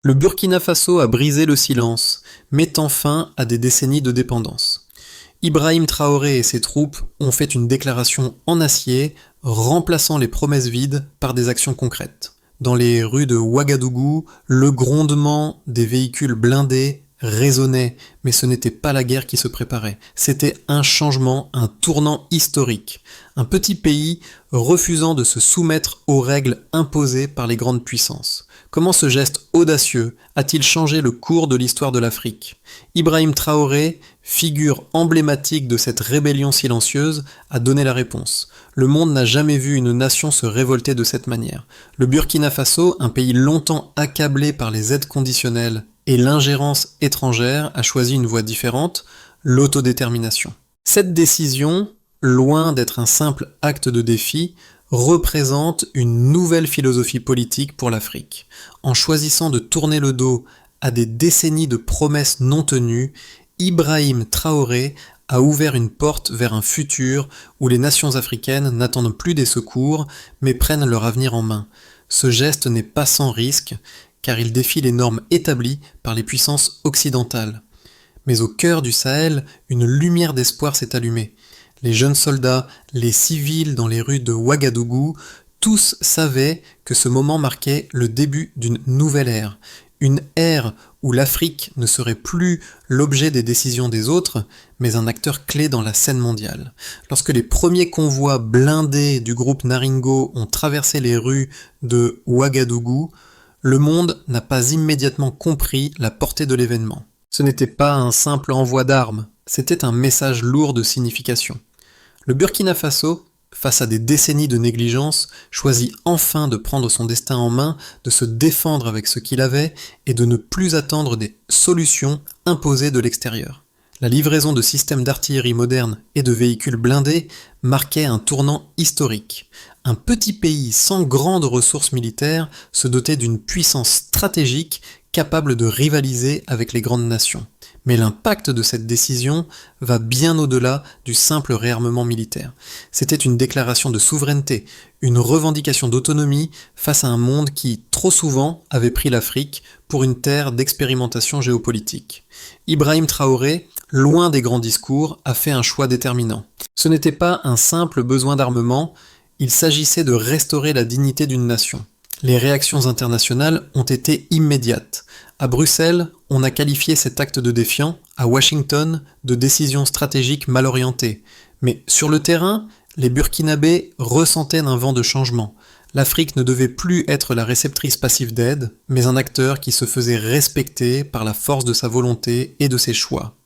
Le Burkina Faso a brisé le silence, mettant fin à des décennies de dépendance. Ibrahim Traoré et ses troupes ont fait une déclaration en acier, remplaçant les promesses vides par des actions concrètes. Dans les rues de Ouagadougou, le grondement des véhicules blindés résonnait, mais ce n'était pas la guerre qui se préparait, c'était un changement, un tournant historique. Un petit pays refusant de se soumettre aux règles imposées par les grandes puissances. Comment ce geste audacieux a-t-il changé le cours de l'histoire de l'Afrique ? Ibrahim Traoré, figure emblématique de cette rébellion silencieuse, a donné la réponse. Le monde n'a jamais vu une nation se révolter de cette manière. Le Burkina Faso, un pays longtemps accablé par les aides conditionnelles et l'ingérence étrangère, a choisi une voie différente, l'autodétermination. Cette décision, loin d'être un simple acte de défi, représente une nouvelle philosophie politique pour l'Afrique. En choisissant de tourner le dos à des décennies de promesses non tenues, Ibrahim Traoré a ouvert une porte vers un futur où les nations africaines n'attendent plus des secours, mais prennent leur avenir en main. Ce geste n'est pas sans risque, car il défie les normes établies par les puissances occidentales. Mais au cœur du Sahel, une lumière d'espoir s'est allumée. Les jeunes soldats, les civils dans les rues de Ouagadougou, tous savaient que ce moment marquait le début d'une nouvelle ère. Une ère où l'Afrique ne serait plus l'objet des décisions des autres, mais un acteur clé dans la scène mondiale. Lorsque les premiers convois blindés du groupe Naringo ont traversé les rues de Ouagadougou, le monde n'a pas immédiatement compris la portée de l'événement. Ce n'était pas un simple envoi d'armes, c'était un message lourd de signification. Le Burkina Faso, face à des décennies de négligence, choisit enfin de prendre son destin en main, de se défendre avec ce qu'il avait et de ne plus attendre des solutions imposées de l'extérieur. La livraison de systèmes d'artillerie modernes et de véhicules blindés marquait un tournant historique. Un petit pays sans grandes ressources militaires se dotait d'une puissance stratégique capable de rivaliser avec les grandes nations. Mais l'impact de cette décision va bien au-delà du simple réarmement militaire. C'était une déclaration de souveraineté, une revendication d'autonomie face à un monde qui, trop souvent, avait pris l'Afrique pour une terre d'expérimentation géopolitique. Ibrahim Traoré, loin des grands discours, a fait un choix déterminant. Ce n'était pas un simple besoin d'armement, il s'agissait de restaurer la dignité d'une nation. Les réactions internationales ont été immédiates. À Bruxelles, on a qualifié cet acte de défiant, à Washington, de décision stratégique mal orientée. Mais sur le terrain, les Burkinabés ressentaient un vent de changement. L'Afrique ne devait plus être la réceptrice passive d'aide, mais un acteur qui se faisait respecter par la force de sa volonté et de ses choix.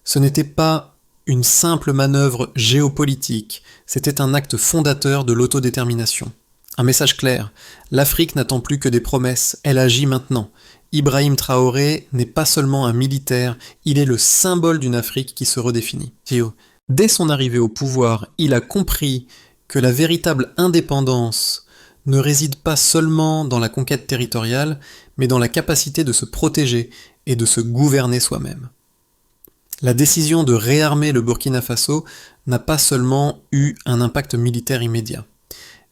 Ce n'était pas une simple manœuvre géopolitique, c'était un acte fondateur de l'autodétermination. Un message clair, l'Afrique n'attend plus que des promesses, elle agit maintenant. Ibrahim Traoré n'est pas seulement un militaire, il est le symbole d'une Afrique qui se redéfinit. Dès son arrivée au pouvoir, il a compris que la véritable indépendance ne réside pas seulement dans la conquête territoriale, mais dans la capacité de se protéger et de se gouverner soi-même. La décision de réarmer le Burkina Faso n'a pas seulement eu un impact militaire immédiat.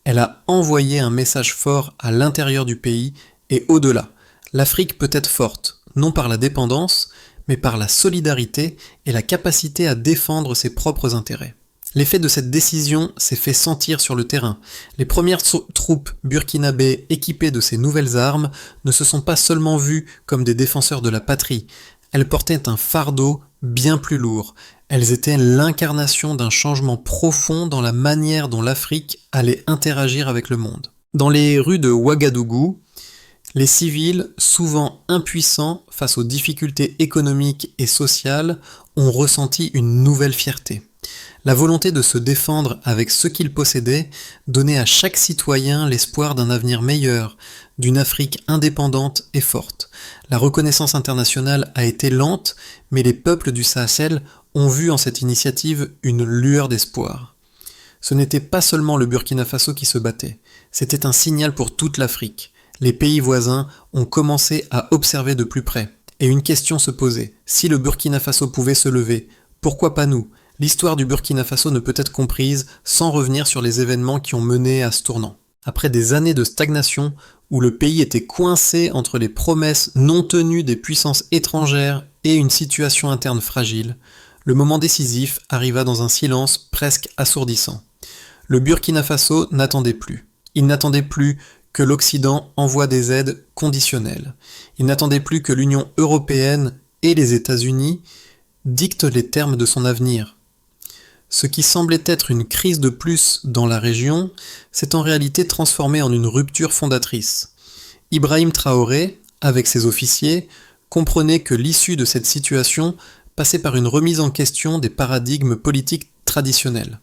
Elle a envoyé un message fort à l'intérieur du pays et au-delà. L'Afrique peut être forte, non par la dépendance, mais par la solidarité et la capacité à défendre ses propres intérêts. L'effet de cette décision s'est fait sentir sur le terrain. Les premières troupes burkinabées équipées de ces nouvelles armes ne se sont pas seulement vues comme des défenseurs de la patrie, elles portaient un fardeau bien plus lourd. Elles étaient l'incarnation d'un changement profond dans la manière dont l'Afrique allait interagir avec le monde. Dans les rues de Ouagadougou, les civils, souvent impuissants face aux difficultés économiques et sociales, ont ressenti une nouvelle fierté. La volonté de se défendre avec ce qu'ils possédaient donnait à chaque citoyen l'espoir d'un avenir meilleur, d'une Afrique indépendante et forte. La reconnaissance internationale a été lente, mais les peuples du Sahel ont vu en cette initiative une lueur d'espoir. Ce n'était pas seulement le Burkina Faso qui se battait, c'était un signal pour toute l'Afrique. Les pays voisins ont commencé à observer de plus près. Et une question se posait, si le Burkina Faso pouvait se lever, pourquoi pas nous ? L'histoire du Burkina Faso ne peut être comprise sans revenir sur les événements qui ont mené à ce tournant. Après des années de stagnation, où le pays était coincé entre les promesses non tenues des puissances étrangères et une situation interne fragile, le moment décisif arriva dans un silence presque assourdissant. Le Burkina Faso n'attendait plus. Il n'attendait plus que l'Occident envoie des aides conditionnelles. Il n'attendait plus que l'Union européenne et les États-Unis dictent les termes de son avenir. Ce qui semblait être une crise de plus dans la région s'est en réalité transformé en une rupture fondatrice. Ibrahim Traoré, avec ses officiers, comprenait que l'issue de cette situation passait par une remise en question des paradigmes politiques traditionnels.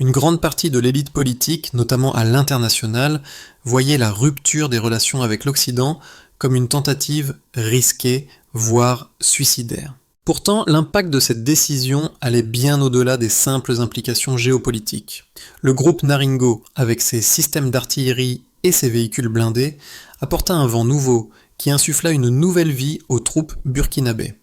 Une grande partie de l'élite politique, notamment à l'international, voyait la rupture des relations avec l'Occident comme une tentative risquée, voire suicidaire. Pourtant, l'impact de cette décision allait bien au-delà des simples implications géopolitiques. Le groupe Naringo, avec ses systèmes d'artillerie et ses véhicules blindés, apporta un vent nouveau qui insuffla une nouvelle vie aux troupes burkinabées.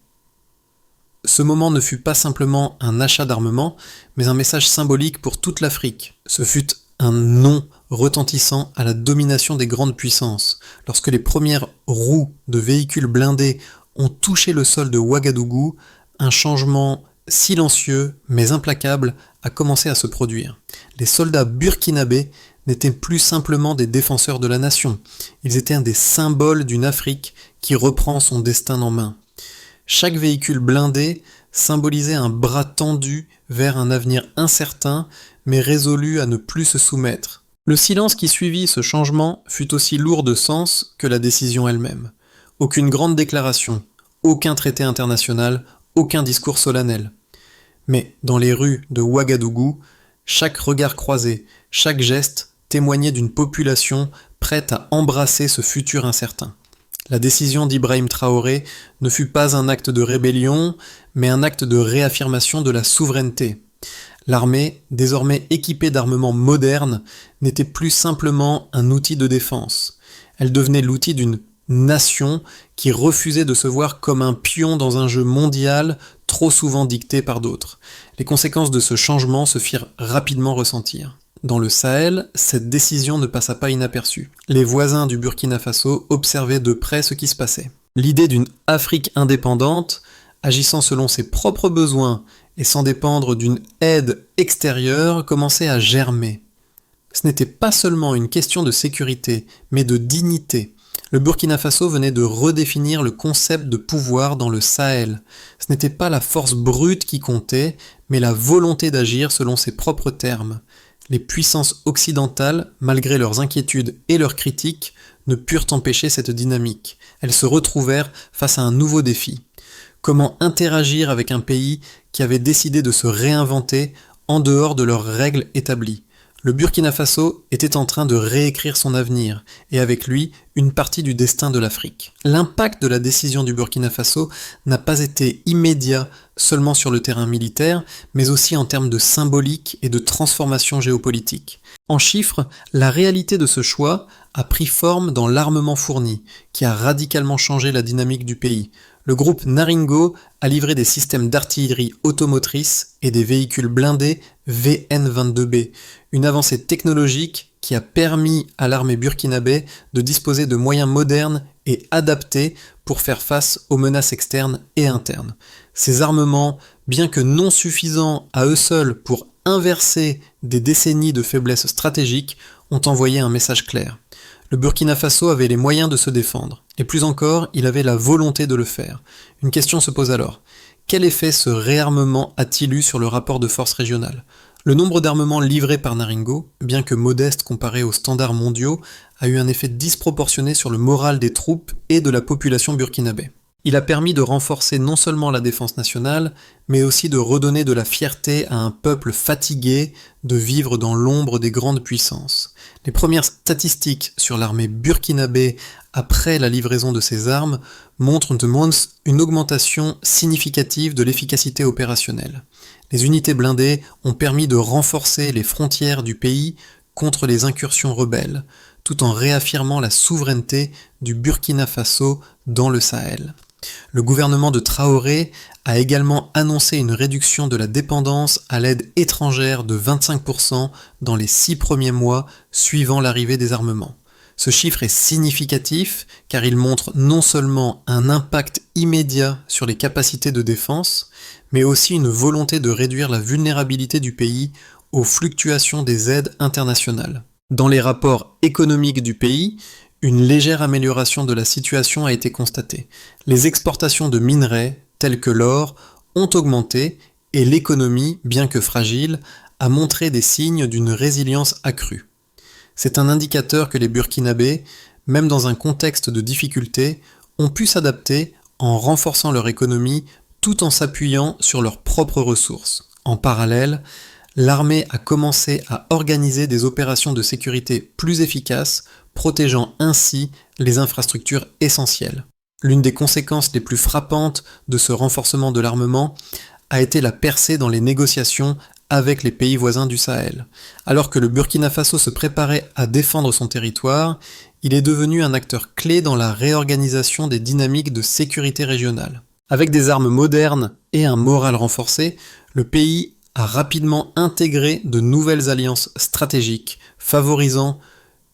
Ce moment ne fut pas simplement un achat d'armement, mais un message symbolique pour toute l'Afrique. Ce fut un non retentissant à la domination des grandes puissances. Lorsque les premières roues de véhicules blindés ont touché le sol de Ouagadougou, un changement silencieux mais implacable a commencé à se produire. Les soldats burkinabés n'étaient plus simplement des défenseurs de la nation, ils étaient un des symboles d'une Afrique qui reprend son destin en main. Chaque véhicule blindé symbolisait un bras tendu vers un avenir incertain, mais résolu à ne plus se soumettre. Le silence qui suivit ce changement fut aussi lourd de sens que la décision elle-même. Aucune grande déclaration, aucun traité international, aucun discours solennel. Mais dans les rues de Ouagadougou, chaque regard croisé, chaque geste témoignait d'une population prête à embrasser ce futur incertain. La décision d'Ibrahim Traoré ne fut pas un acte de rébellion, mais un acte de réaffirmation de la souveraineté. L'armée, désormais équipée d'armements modernes, n'était plus simplement un outil de défense. Elle devenait l'outil d'une nation qui refusait de se voir comme un pion dans un jeu mondial trop souvent dicté par d'autres. Les conséquences de ce changement se firent rapidement ressentir. Dans le Sahel, cette décision ne passa pas inaperçue. Les voisins du Burkina Faso observaient de près ce qui se passait. L'idée d'une Afrique indépendante, agissant selon ses propres besoins et sans dépendre d'une aide extérieure, commençait à germer. Ce n'était pas seulement une question de sécurité, mais de dignité. Le Burkina Faso venait de redéfinir le concept de pouvoir dans le Sahel. Ce n'était pas la force brute qui comptait, mais la volonté d'agir selon ses propres termes. Les puissances occidentales, malgré leurs inquiétudes et leurs critiques, ne purent empêcher cette dynamique. Elles se retrouvèrent face à un nouveau défi. Comment interagir avec un pays qui avait décidé de se réinventer en dehors de leurs règles établies ? Le Burkina Faso était en train de réécrire son avenir, et avec lui, une partie du destin de l'Afrique. L'impact de la décision du Burkina Faso n'a pas été immédiat seulement sur le terrain militaire, mais aussi en termes de symbolique et de transformation géopolitique. En chiffres, la réalité de ce choix a pris forme dans l'armement fourni, qui a radicalement changé la dynamique du pays. Le groupe Naringo a livré des systèmes d'artillerie automotrice et des véhicules blindés VN-22B, une avancée technologique qui a permis à l'armée burkinabé de disposer de moyens modernes et adaptés pour faire face aux menaces externes et internes. Ces armements, bien que non suffisants à eux seuls pour inverser des décennies de faiblesse stratégique, ont envoyé un message clair. Le Burkina Faso avait les moyens de se défendre, et plus encore, il avait la volonté de le faire. Une question se pose alors. Quel effet ce réarmement a-t-il eu sur le rapport de force régional ? Le nombre d'armements livrés par Naringo, bien que modeste comparé aux standards mondiaux, a eu un effet disproportionné sur le moral des troupes et de la population burkinabé. Il a permis de renforcer non seulement la défense nationale, mais aussi de redonner de la fierté à un peuple fatigué de vivre dans l'ombre des grandes puissances. Les premières statistiques sur l'armée burkinabé après la livraison de ces armes montrent une augmentation significative de l'efficacité opérationnelle. Les unités blindées ont permis de renforcer les frontières du pays contre les incursions rebelles, tout en réaffirmant la souveraineté du Burkina Faso dans le Sahel. Le gouvernement de Traoré a également annoncé une réduction de la dépendance à l'aide étrangère de 25% dans les 6 premiers mois suivant l'arrivée des armements. Ce chiffre est significatif car il montre non seulement un impact immédiat sur les capacités de défense, mais aussi une volonté de réduire la vulnérabilité du pays aux fluctuations des aides internationales. Dans les rapports économiques du pays, une légère amélioration de la situation a été constatée. Les exportations de minerais, tels que l'or, ont augmenté et l'économie, bien que fragile, a montré des signes d'une résilience accrue. C'est un indicateur que les Burkinabés, même dans un contexte de difficulté, ont pu s'adapter en renforçant leur économie tout en s'appuyant sur leurs propres ressources. En parallèle, l'armée a commencé à organiser des opérations de sécurité plus efficaces, protégeant ainsi les infrastructures essentielles. L'une des conséquences les plus frappantes de ce renforcement de l'armement a été la percée dans les négociations avec les pays voisins du Sahel. Alors que le Burkina Faso se préparait à défendre son territoire, il est devenu un acteur clé dans la réorganisation des dynamiques de sécurité régionale. Avec des armes modernes et un moral renforcé, le pays a rapidement intégré de nouvelles alliances stratégiques, favorisant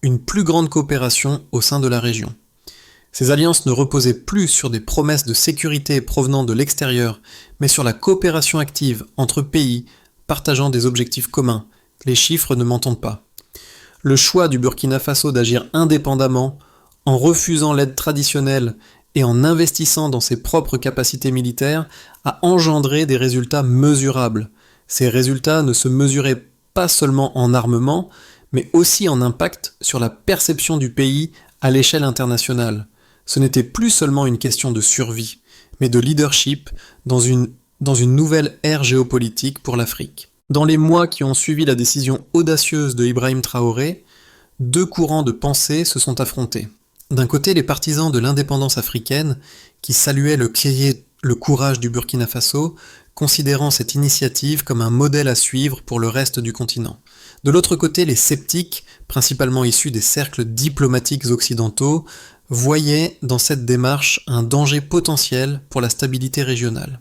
une plus grande coopération au sein de la région. Ces alliances ne reposaient plus sur des promesses de sécurité provenant de l'extérieur, mais sur la coopération active entre pays partageant des objectifs communs. Les chiffres ne mentent pas. Le choix du Burkina Faso d'agir indépendamment, en refusant l'aide traditionnelle et en investissant dans ses propres capacités militaires, a engendré des résultats mesurables. Ces résultats ne se mesuraient pas seulement en armement, mais aussi en impact sur la perception du pays à l'échelle internationale. Ce n'était plus seulement une question de survie, mais de leadership dans une nouvelle ère géopolitique pour l'Afrique. Dans les mois qui ont suivi la décision audacieuse de Ibrahim Traoré, deux courants de pensée se sont affrontés. D'un côté, les partisans de l'indépendance africaine, qui saluaient le courage du Burkina Faso, considérant cette initiative comme un modèle à suivre pour le reste du continent. De l'autre côté, les sceptiques, principalement issus des cercles diplomatiques occidentaux, voyaient dans cette démarche un danger potentiel pour la stabilité régionale.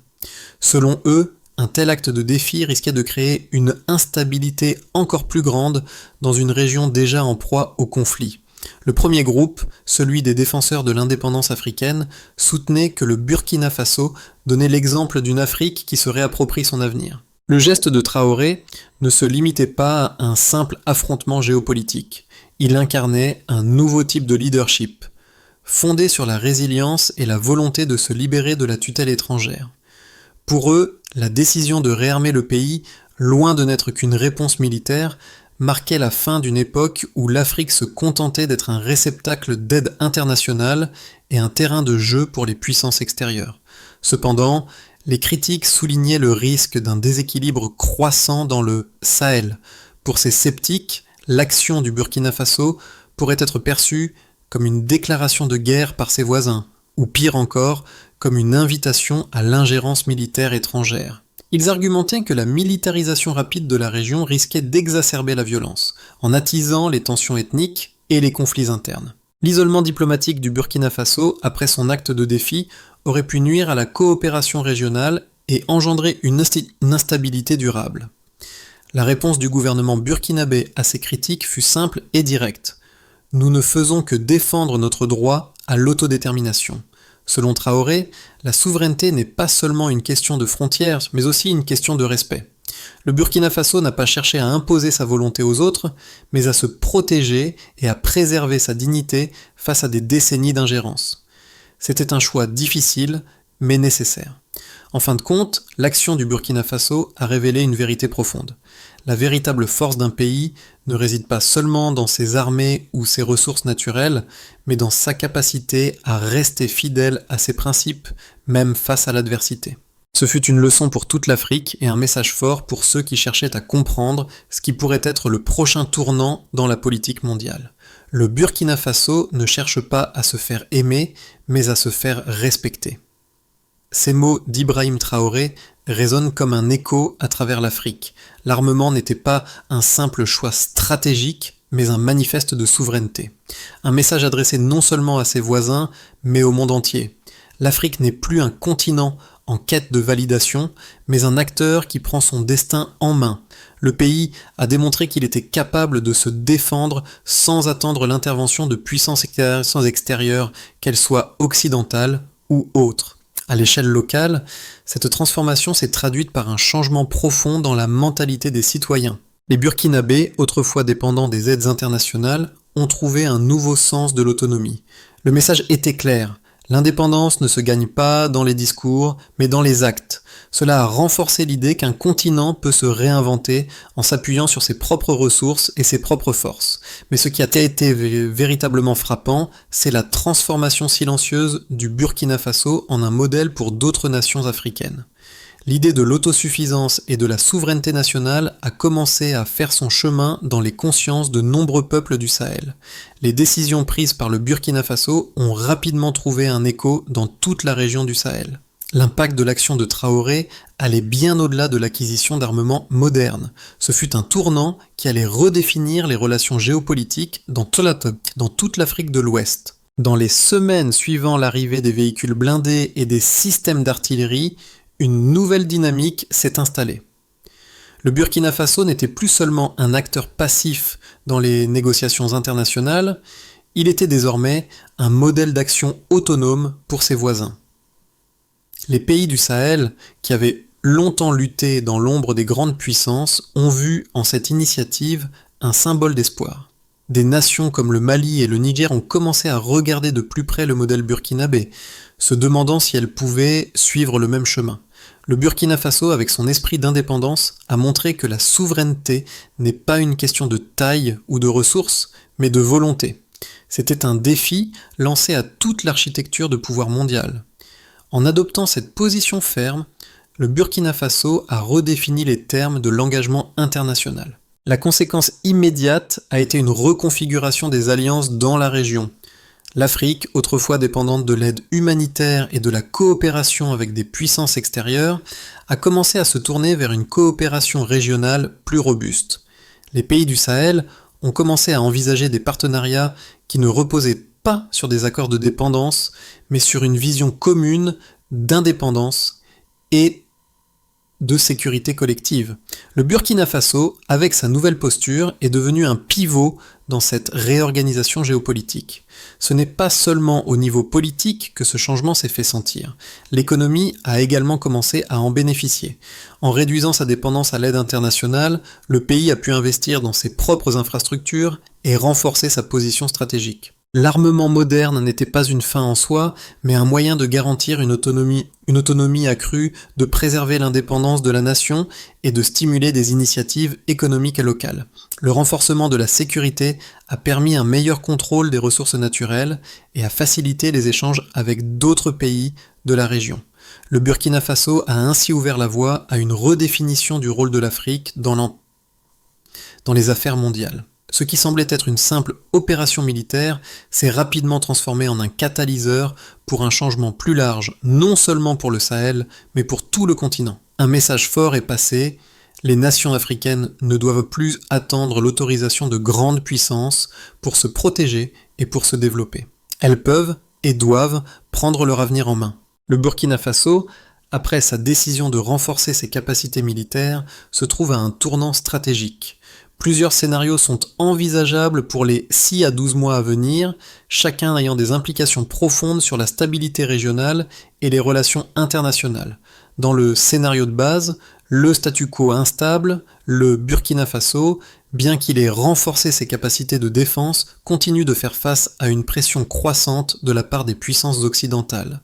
Selon eux, un tel acte de défi risquait de créer une instabilité encore plus grande dans une région déjà en proie au conflit. Le premier groupe, celui des défenseurs de l'indépendance africaine, soutenait que le Burkina Faso donnait l'exemple d'une Afrique qui se réapproprie son avenir. Le geste de Traoré ne se limitait pas à un simple affrontement géopolitique. Il incarnait un nouveau type de leadership, fondé sur la résilience et la volonté de se libérer de la tutelle étrangère. Pour eux, la décision de réarmer le pays, loin de n'être qu'une réponse militaire, marquait la fin d'une époque où l'Afrique se contentait d'être un réceptacle d'aide internationale et un terrain de jeu pour les puissances extérieures. Cependant, les critiques soulignaient le risque d'un déséquilibre croissant dans le Sahel. Pour ces sceptiques, l'action du Burkina Faso pourrait être perçue comme une déclaration de guerre par ses voisins, ou pire encore, comme une invitation à l'ingérence militaire étrangère. Ils argumentaient que la militarisation rapide de la région risquait d'exacerber la violence, en attisant les tensions ethniques et les conflits internes. L'isolement diplomatique du Burkina Faso, après son acte de défi, aurait pu nuire à la coopération régionale et engendrer une instabilité durable. La réponse du gouvernement burkinabé à ces critiques fut simple et directe. Nous ne faisons que défendre notre droit à l'autodétermination. Selon Traoré, la souveraineté n'est pas seulement une question de frontières, mais aussi une question de respect. Le Burkina Faso n'a pas cherché à imposer sa volonté aux autres, mais à se protéger et à préserver sa dignité face à des décennies d'ingérence. C'était un choix difficile, mais nécessaire. En fin de compte, l'action du Burkina Faso a révélé une vérité profonde. La véritable force d'un pays ne réside pas seulement dans ses armées ou ses ressources naturelles, mais dans sa capacité à rester fidèle à ses principes, même face à l'adversité. Ce fut une leçon pour toute l'Afrique et un message fort pour ceux qui cherchaient à comprendre ce qui pourrait être le prochain tournant dans la politique mondiale. Le Burkina Faso ne cherche pas à se faire aimer, mais à se faire respecter. Ces mots d'Ibrahim Traoré résonnent comme un écho à travers l'Afrique. L'armement n'était pas un simple choix stratégique, mais un manifeste de souveraineté. Un message adressé non seulement à ses voisins, mais au monde entier. L'Afrique n'est plus un continent en quête de validation, mais un acteur qui prend son destin en main. Le pays a démontré qu'il était capable de se défendre sans attendre l'intervention de puissances extérieures, qu'elles soient occidentales ou autres. À l'échelle locale, cette transformation s'est traduite par un changement profond dans la mentalité des citoyens. Les Burkinabés, autrefois dépendants des aides internationales, ont trouvé un nouveau sens de l'autonomie. Le message était clair. L'indépendance ne se gagne pas dans les discours, mais dans les actes. Cela a renforcé l'idée qu'un continent peut se réinventer en s'appuyant sur ses propres ressources et ses propres forces. Mais ce qui a été véritablement frappant, c'est la transformation silencieuse du Burkina Faso en un modèle pour d'autres nations africaines. L'idée de l'autosuffisance et de la souveraineté nationale a commencé à faire son chemin dans les consciences de nombreux peuples du Sahel. Les décisions prises par le Burkina Faso ont rapidement trouvé un écho dans toute la région du Sahel. L'impact de l'action de Traoré allait bien au-delà de l'acquisition d'armements modernes. Ce fut un tournant qui allait redéfinir les relations géopolitiques dans toute l'Afrique de l'Ouest. Dans les semaines suivant l'arrivée des véhicules blindés et des systèmes d'artillerie, une nouvelle dynamique s'est installée. Le Burkina Faso n'était plus seulement un acteur passif dans les négociations internationales, il était désormais un modèle d'action autonome pour ses voisins. Les pays du Sahel, qui avaient longtemps lutté dans l'ombre des grandes puissances, ont vu en cette initiative un symbole d'espoir. Des nations comme le Mali et le Niger ont commencé à regarder de plus près le modèle burkinabé, se demandant si elles pouvaient suivre le même chemin. Le Burkina Faso, avec son esprit d'indépendance, a montré que la souveraineté n'est pas une question de taille ou de ressources, mais de volonté. C'était un défi lancé à toute l'architecture de pouvoir mondial. En adoptant cette position ferme, le Burkina Faso a redéfini les termes de l'engagement international. La conséquence immédiate a été une reconfiguration des alliances dans la région. L'Afrique, autrefois dépendante de l'aide humanitaire et de la coopération avec des puissances extérieures, a commencé à se tourner vers une coopération régionale plus robuste. Les pays du Sahel ont commencé à envisager des partenariats qui ne reposaient pas sur des accords de dépendance, mais sur une vision commune d'indépendance et de sécurité collective. Le Burkina Faso, avec sa nouvelle posture, est devenu un pivot dans cette réorganisation géopolitique. Ce n'est pas seulement au niveau politique que ce changement s'est fait sentir. L'économie a également commencé à en bénéficier. En réduisant sa dépendance à l'aide internationale, le pays a pu investir dans ses propres infrastructures et renforcer sa position stratégique. L'armement moderne n'était pas une fin en soi, mais un moyen de garantir une autonomie accrue, de préserver l'indépendance de la nation et de stimuler des initiatives économiques et locales. Le renforcement de la sécurité a permis un meilleur contrôle des ressources naturelles et a facilité les échanges avec d'autres pays de la région. Le Burkina Faso a ainsi ouvert la voie à une redéfinition du rôle de l'Afrique dans les affaires mondiales. Ce qui semblait être une simple opération militaire s'est rapidement transformé en un catalyseur pour un changement plus large, non seulement pour le Sahel, mais pour tout le continent. Un message fort est passé, les nations africaines ne doivent plus attendre l'autorisation de grandes puissances pour se protéger et pour se développer. Elles peuvent et doivent prendre leur avenir en main. Le Burkina Faso, après sa décision de renforcer ses capacités militaires, se trouve à un tournant stratégique. Plusieurs scénarios sont envisageables pour les 6 à 12 mois à venir, chacun ayant des implications profondes sur la stabilité régionale et les relations internationales. Dans le scénario de base, le statu quo instable, le Burkina Faso, bien qu'il ait renforcé ses capacités de défense, continue de faire face à une pression croissante de la part des puissances occidentales.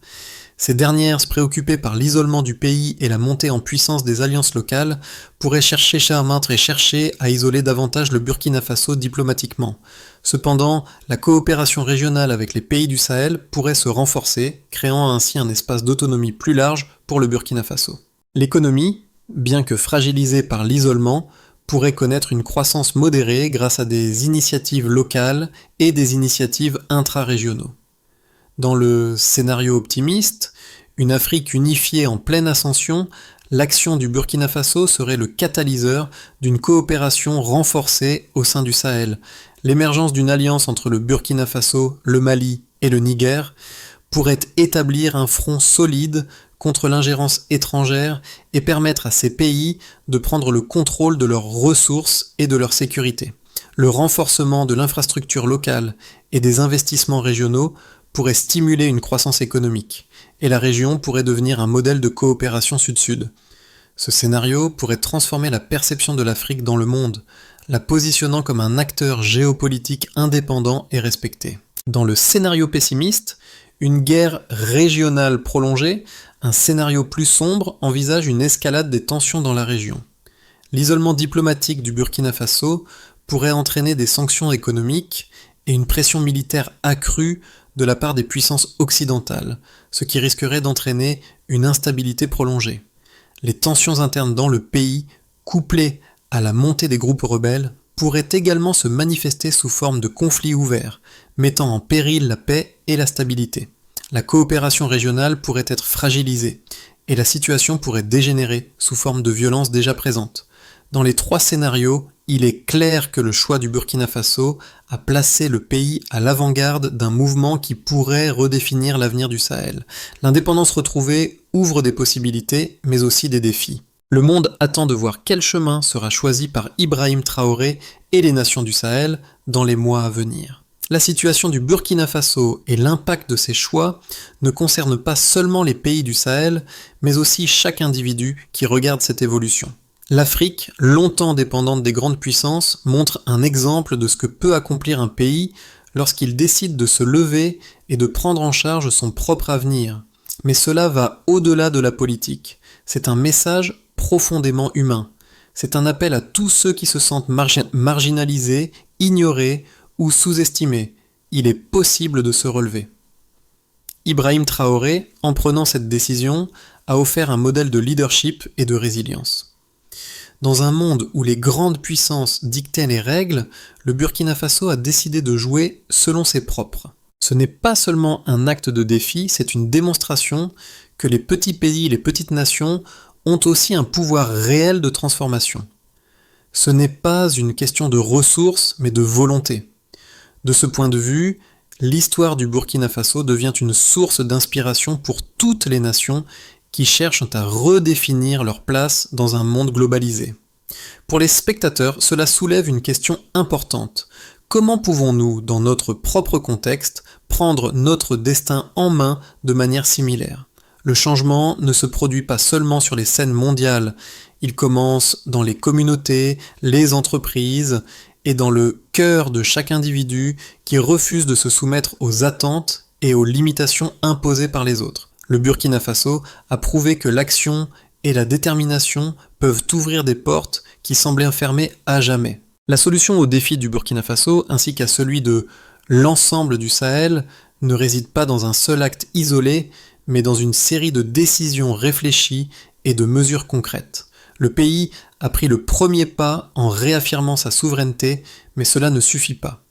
Ces dernières, préoccupées par l'isolement du pays et la montée en puissance des alliances locales, pourraient chercher à isoler davantage le Burkina Faso diplomatiquement. Cependant, la coopération régionale avec les pays du Sahel pourrait se renforcer, créant ainsi un espace d'autonomie plus large pour le Burkina Faso. L'économie, bien que fragilisée par l'isolement, pourrait connaître une croissance modérée grâce à des initiatives locales et des initiatives intra-régionaux. Dans le scénario optimiste, une Afrique unifiée en pleine ascension, l'action du Burkina Faso serait le catalyseur d'une coopération renforcée au sein du Sahel. L'émergence d'une alliance entre le Burkina Faso, le Mali et le Niger pourrait établir un front solide contre l'ingérence étrangère et permettre à ces pays de prendre le contrôle de leurs ressources et de leur sécurité. Le renforcement de l'infrastructure locale et des investissements régionaux pourrait stimuler une croissance économique, et la région pourrait devenir un modèle de coopération sud-sud. Ce scénario pourrait transformer la perception de l'Afrique dans le monde, la positionnant comme un acteur géopolitique indépendant et respecté. Dans le scénario pessimiste, une guerre régionale prolongée, un scénario plus sombre envisage une escalade des tensions dans la région. L'isolement diplomatique du Burkina Faso pourrait entraîner des sanctions économiques et une pression militaire accrue de la part des puissances occidentales, ce qui risquerait d'entraîner une instabilité prolongée. Les tensions internes dans le pays, couplées à la montée des groupes rebelles, pourraient également se manifester sous forme de conflits ouverts, mettant en péril la paix et la stabilité. La coopération régionale pourrait être fragilisée, et la situation pourrait dégénérer sous forme de violences déjà présentes. Dans les trois scénarios, il est clair que le choix du Burkina Faso a placé le pays à l'avant-garde d'un mouvement qui pourrait redéfinir l'avenir du Sahel. L'indépendance retrouvée ouvre des possibilités, mais aussi des défis. Le monde attend de voir quel chemin sera choisi par Ibrahim Traoré et les nations du Sahel dans les mois à venir. La situation du Burkina Faso et l'impact de ces choix ne concernent pas seulement les pays du Sahel, mais aussi chaque individu qui regarde cette évolution. L'Afrique, longtemps dépendante des grandes puissances, montre un exemple de ce que peut accomplir un pays lorsqu'il décide de se lever et de prendre en charge son propre avenir. Mais cela va au-delà de la politique. C'est un message profondément humain. C'est un appel à tous ceux qui se sentent marginalisés, ignorés ou sous-estimés. Il est possible de se relever. Ibrahim Traoré, en prenant cette décision, a offert un modèle de leadership et de résilience. Dans un monde où les grandes puissances dictaient les règles, le Burkina Faso a décidé de jouer selon ses propres. Ce n'est pas seulement un acte de défi, c'est une démonstration que les petits pays, les petites nations ont aussi un pouvoir réel de transformation. Ce n'est pas une question de ressources, mais de volonté. De ce point de vue, l'histoire du Burkina Faso devient une source d'inspiration pour toutes les nations qui cherchent à redéfinir leur place dans un monde globalisé. Pour les spectateurs, cela soulève une question importante. Comment pouvons-nous, dans notre propre contexte, prendre notre destin en main de manière similaire ? Le changement ne se produit pas seulement sur les scènes mondiales, il commence dans les communautés, les entreprises et dans le cœur de chaque individu qui refuse de se soumettre aux attentes et aux limitations imposées par les autres. Le Burkina Faso a prouvé que l'action et la détermination peuvent ouvrir des portes qui semblaient fermées à jamais. La solution au défi du Burkina Faso, ainsi qu'à celui de l'ensemble du Sahel, ne réside pas dans un seul acte isolé, mais dans une série de décisions réfléchies et de mesures concrètes. Le pays a pris le premier pas en réaffirmant sa souveraineté, mais cela ne suffit pas.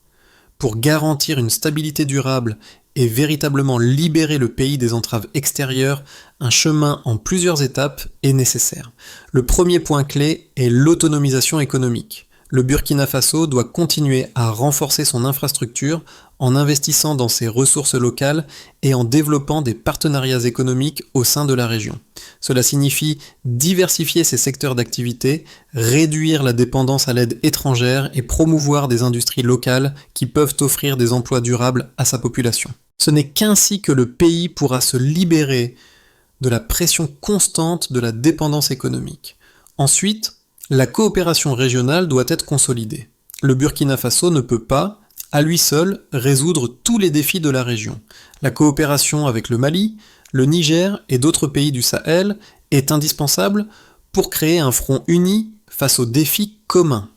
Pour garantir une stabilité durable et véritablement libérer le pays des entraves extérieures, un chemin en plusieurs étapes est nécessaire. Le premier point clé est l'autonomisation économique. Le Burkina Faso doit continuer à renforcer son infrastructure en investissant dans ses ressources locales et en développant des partenariats économiques au sein de la région. Cela signifie diversifier ses secteurs d'activité, réduire la dépendance à l'aide étrangère et promouvoir des industries locales qui peuvent offrir des emplois durables à sa population. Ce n'est qu'ainsi que le pays pourra se libérer de la pression constante de la dépendance économique. Ensuite, la coopération régionale doit être consolidée. Le Burkina Faso ne peut pas, à lui seul, résoudre tous les défis de la région. La coopération avec le Mali, le Niger et d'autres pays du Sahel est indispensable pour créer un front uni face aux défis communs.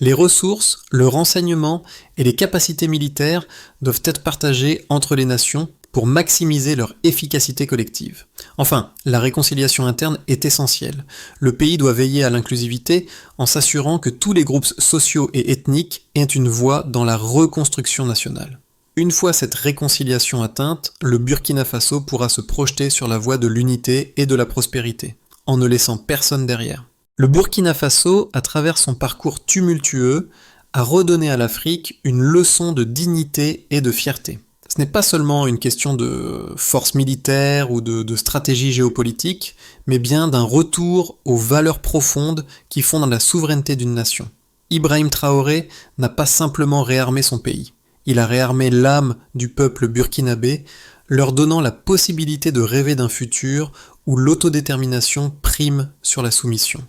Les ressources, le renseignement et les capacités militaires doivent être partagées entre les nations pour maximiser leur efficacité collective. Enfin, la réconciliation interne est essentielle. Le pays doit veiller à l'inclusivité en s'assurant que tous les groupes sociaux et ethniques aient une voix dans la reconstruction nationale. Une fois cette réconciliation atteinte, le Burkina Faso pourra se projeter sur la voie de l'unité et de la prospérité, en ne laissant personne derrière. Le Burkina Faso, à travers son parcours tumultueux, a redonné à l'Afrique une leçon de dignité et de fierté. Ce n'est pas seulement une question de force militaire ou de stratégie géopolitique, mais bien d'un retour aux valeurs profondes qui fondent la souveraineté d'une nation. Ibrahim Traoré n'a pas simplement réarmé son pays, il a réarmé l'âme du peuple burkinabé, leur donnant la possibilité de rêver d'un futur où l'autodétermination prime sur la soumission.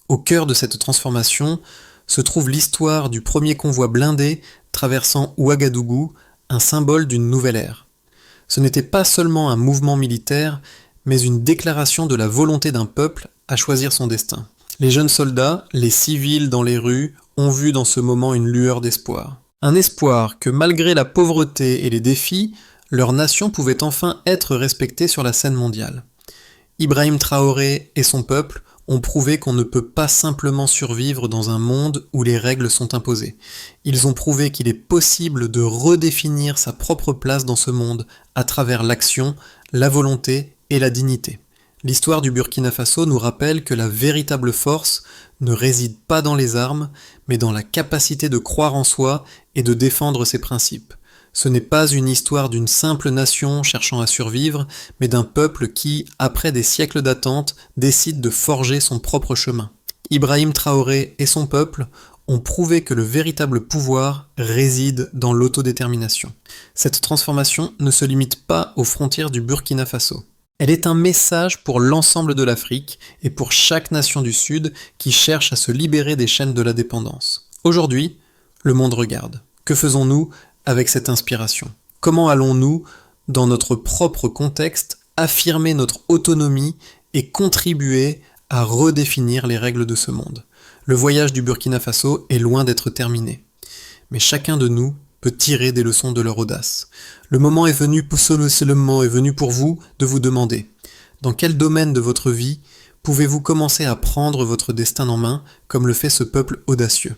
Au cœur de cette transformation se trouve l'histoire du premier convoi blindé traversant Ouagadougou, un symbole d'une nouvelle ère. Ce n'était pas seulement un mouvement militaire, mais une déclaration de la volonté d'un peuple à choisir son destin. Les jeunes soldats, les civils dans les rues, ont vu dans ce moment une lueur d'espoir. Un espoir que malgré la pauvreté et les défis, leur nation pouvait enfin être respectée sur la scène mondiale. Ibrahim Traoré et son peuple ont prouvé qu'on ne peut pas simplement survivre dans un monde où les règles sont imposées. Ils ont prouvé qu'il est possible de redéfinir sa propre place dans ce monde à travers l'action, la volonté et la dignité. L'histoire du Burkina Faso nous rappelle que la véritable force ne réside pas dans les armes, mais dans la capacité de croire en soi et de défendre ses principes. Ce n'est pas une histoire d'une simple nation cherchant à survivre, mais d'un peuple qui, après des siècles d'attente, décide de forger son propre chemin. Ibrahim Traoré et son peuple ont prouvé que le véritable pouvoir réside dans l'autodétermination. Cette transformation ne se limite pas aux frontières du Burkina Faso. Elle est un message pour l'ensemble de l'Afrique et pour chaque nation du Sud qui cherche à se libérer des chaînes de la dépendance. Aujourd'hui, le monde regarde. Que faisons-nous avec cette inspiration? Comment allons-nous, dans notre propre contexte, affirmer notre autonomie et contribuer à redéfinir les règles de ce monde? Le voyage du Burkina Faso est loin d'être terminé. Mais chacun de nous peut tirer des leçons de leur audace. Le moment est venu pour vous de vous demander: dans quel domaine de votre vie pouvez-vous commencer à prendre votre destin en main comme le fait ce peuple audacieux?